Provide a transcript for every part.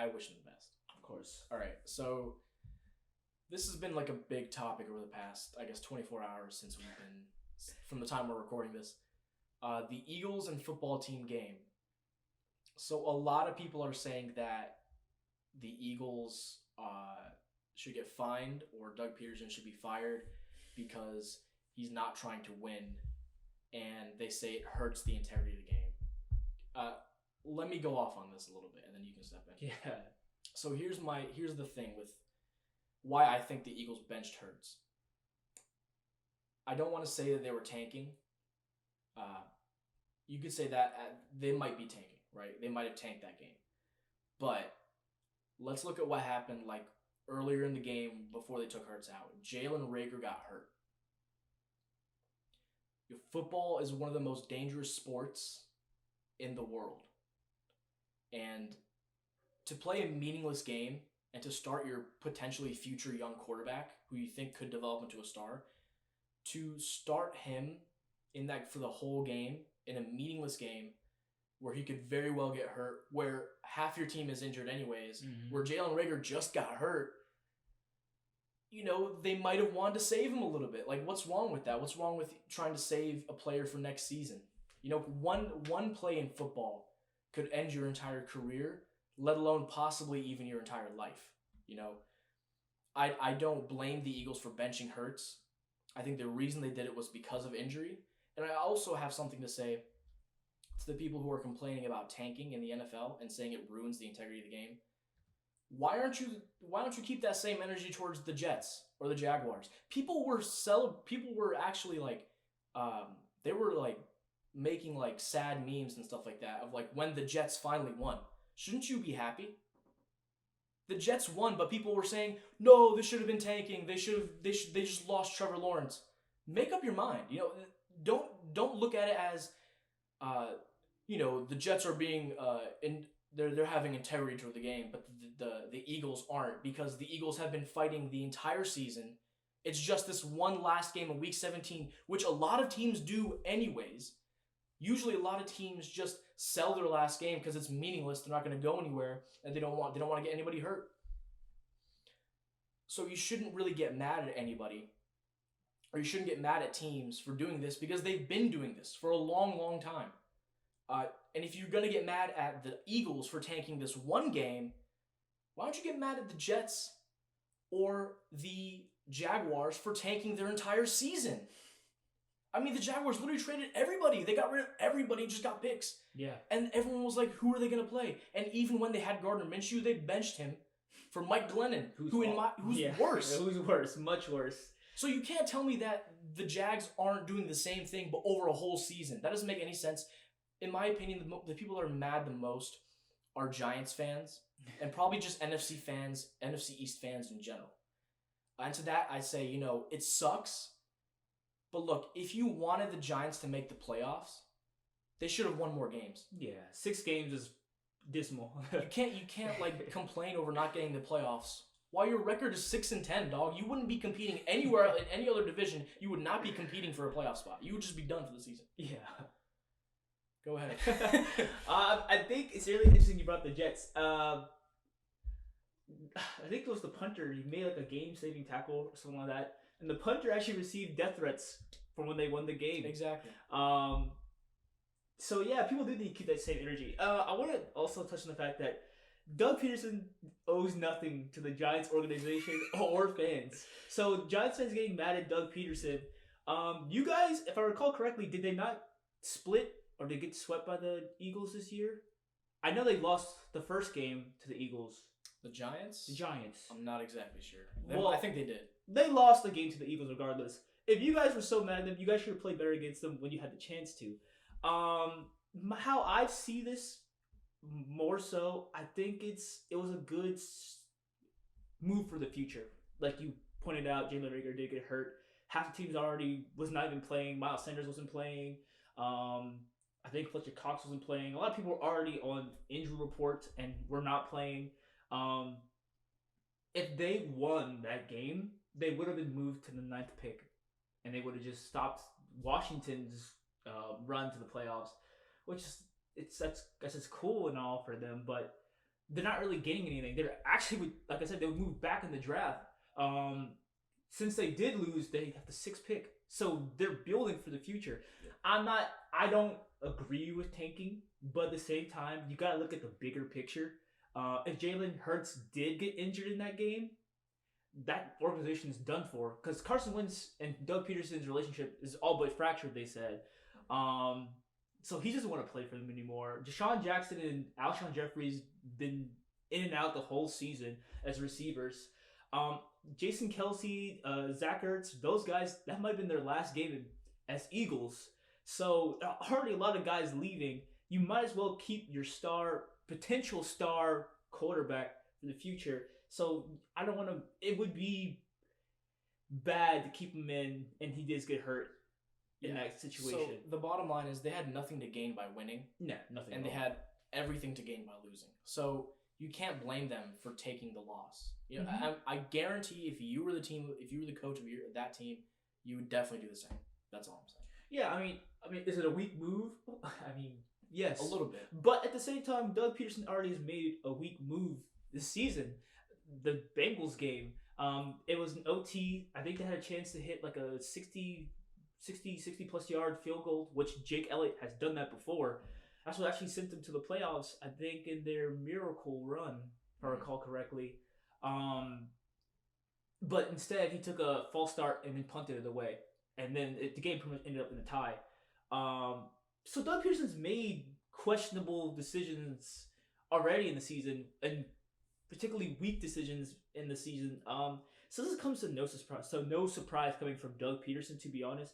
I wish him the best. Of course. All right, so this has been like a big topic over the past, I guess, 24 hours since we've been from the time we're recording this. The Eagles and football team game. So a lot of people are saying that the Eagles should get fined or Doug Peterson should be fired because he's not trying to win, and they say it hurts the integrity of the game. Let me go off on this a little bit, and then you can step in. Yeah. So here's the thing with why I think the Eagles benched Hurts. I don't want to say that they were tanking. You could say that they might be tanking, right? They might have tanked that game. But let's look at what happened like earlier in the game before they took Hurts out. Jalen Reagor got hurt. Football is one of the most dangerous sports in the world. And to play a meaningless game and to start your potentially future young quarterback who you think could develop into a star, to start him in that for the whole game in a meaningless game where he could very well get hurt, where half your team is injured anyways, where Jalen Reagor just got hurt, they might have wanted to save him a little bit. Like, what's wrong with that? What's wrong with trying to save a player for next season? One play in football could end your entire career, let alone possibly even your entire life. I don't blame the Eagles for benching Hurts. I think the reason they did it was because of injury. And I also have something to say to the people who are complaining about tanking in the NFL and saying it ruins the integrity of the game. Why don't you keep that same energy towards the Jets or the Jaguars? People were actually like they were like making like sad memes and stuff like that of like when the Jets finally won. Shouldn't you be happy? The Jets won, but people were saying, "No, this should have been tanking. They just lost Trevor Lawrence." Make up your mind. Don't look at it as the Jets are being they're having integrity toward the game, but the Eagles aren't, because the Eagles have been fighting the entire season. It's just this one last game of Week 17, which a lot of teams do anyways. Usually, a lot of teams just sell their last game because it's meaningless. They're not going to go anywhere, and they don't want to get anybody hurt. So you shouldn't really get mad at anybody, or you shouldn't get mad at teams for doing this, because they've been doing this for a long, long time. And if you're going to get mad at the Eagles for tanking this one game, why don't you get mad at the Jets or the Jaguars for tanking their entire season? I mean, the Jaguars literally traded everybody. They got rid of everybody and just got picks. Yeah. And everyone was like, who are they going to play? And even when they had Gardner Minshew, they benched him for Mike Glennon, who's worse. Who's worse, much worse. So you can't tell me that the Jags aren't doing the same thing, but over a whole season. That doesn't make any sense. In my opinion, the people that are mad the most are Giants fans and probably just NFC fans, NFC East fans in general. And to that, I say, it sucks. But look, if you wanted the Giants to make the playoffs, they should have won more games. Yeah, 6 games is dismal. you can't like complain over not getting the playoffs. While your record is 6-10, dog, you wouldn't be competing anywhere in any other division. You would not be competing for a playoff spot. You would just be done for the season. Yeah. Go ahead. I think it's really interesting you brought the Jets. I think it was the punter. He made like a game-saving tackle or something like that. And the punter actually received death threats from when they won the game. Exactly. So yeah, people do need to keep that same energy. I want to also touch on the fact that Doug Peterson owes nothing to the Giants organization or fans. So Giants fans getting mad at Doug Peterson. You guys, if I recall correctly, did they not split or did they get swept by the Eagles this year? I know they lost the first game to the Eagles. The Giants? The Giants. I'm not exactly sure. Well, I think they did. They lost the game to the Eagles regardless. If you guys were so mad at them, you guys should have played better against them when you had the chance to. How I see this more so, I think it was a good move for the future. Like you pointed out, Jalen Reagor did get hurt. Half the teams already was not even playing. Miles Sanders wasn't playing. I think Fletcher Cox wasn't playing. A lot of people were already on injury reports and were not playing. If they won that game, they would have been moved to the 9th pick, and they would have just stopped Washington's run to the playoffs, which is it's cool and all for them. But they're not really gaining anything. They're actually, like I said, they would move back in the draft. Since they did lose, they have the 6th pick, so they're building for the future. Yeah. I don't agree with tanking, but at the same time, you gotta look at the bigger picture. If Jalen Hurts did get injured in that game, that organization is done for, because Carson Wentz and Doug Peterson's relationship is all but fractured. They said, so he doesn't want to play for them anymore. Deshaun Jackson and Alshon Jeffrey's been in and out the whole season as receivers. Jason Kelsey, Zach Ertz, those guys, that might have been their last game as Eagles. So already a lot of guys leaving. You might as well keep your potential star quarterback for the future. So I don't want to. It would be bad to keep him in, and he does get hurt in that situation. So the bottom line is they had nothing to gain by winning. No, nothing. And they had everything to gain by losing. So you can't blame them for taking the loss. You know, I guarantee if you were the team, if you were the coach of that team, you would definitely do the same. That's all I'm saying. Yeah, I mean, is it a weak move? I mean, yes, a little bit. But at the same time, Doug Peterson already has made a weak move this season. The Bengals game, it was an OT. I think they had a chance to hit like a 60 plus yard field goal, which Jake Elliott has done that before. That's what actually sent them to the playoffs, I think, in their miracle run, if I recall correctly. But instead, he took a false start and then punted it away. And then the game pretty much ended up in a tie. So Doug Peterson's made questionable decisions already in the season, and particularly weak decisions in the season. So this comes to no surprise. So no surprise coming from Doug Peterson, to be honest.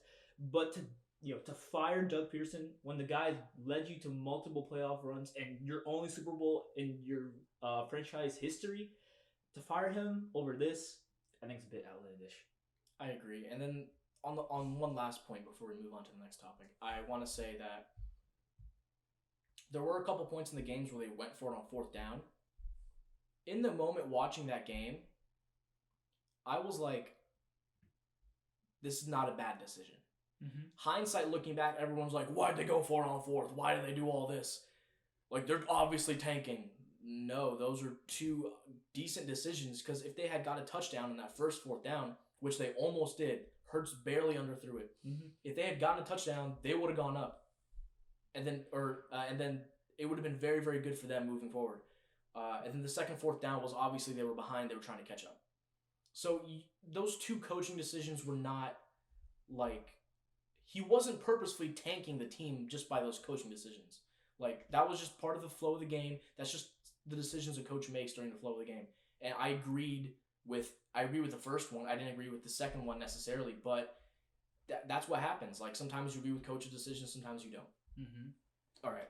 But to fire Doug Peterson when the guy led you to multiple playoff runs and your only Super Bowl in your franchise history, to fire him over this, I think it's a bit outlandish. I agree. And then on one last point before we move on to the next topic, I want to say that there were a couple points in the games where they went for it on 4th down. In the moment watching that game, I was like, this is not a bad decision. Hindsight looking back, everyone's like, why'd they go for it on 4th? Why did they do all this? Like, they're obviously tanking. No, those are 2 decent decisions, because if they had got a touchdown in that first 4th down, which they almost did, Hurts barely underthrew it. If they had gotten a touchdown, they would have gone up. And then it would have been very, very good for them moving forward. And then the second 4th down was obviously they were behind. They were trying to catch up. So those 2 coaching decisions were not like, he wasn't purposefully tanking the team just by those coaching decisions. Like, that was just part of the flow of the game. That's just the decisions a coach makes during the flow of the game. And I agree with the first one. I didn't agree with the second one necessarily, but that's what happens. Like, sometimes you agree with coach's decisions, sometimes you don't. All right.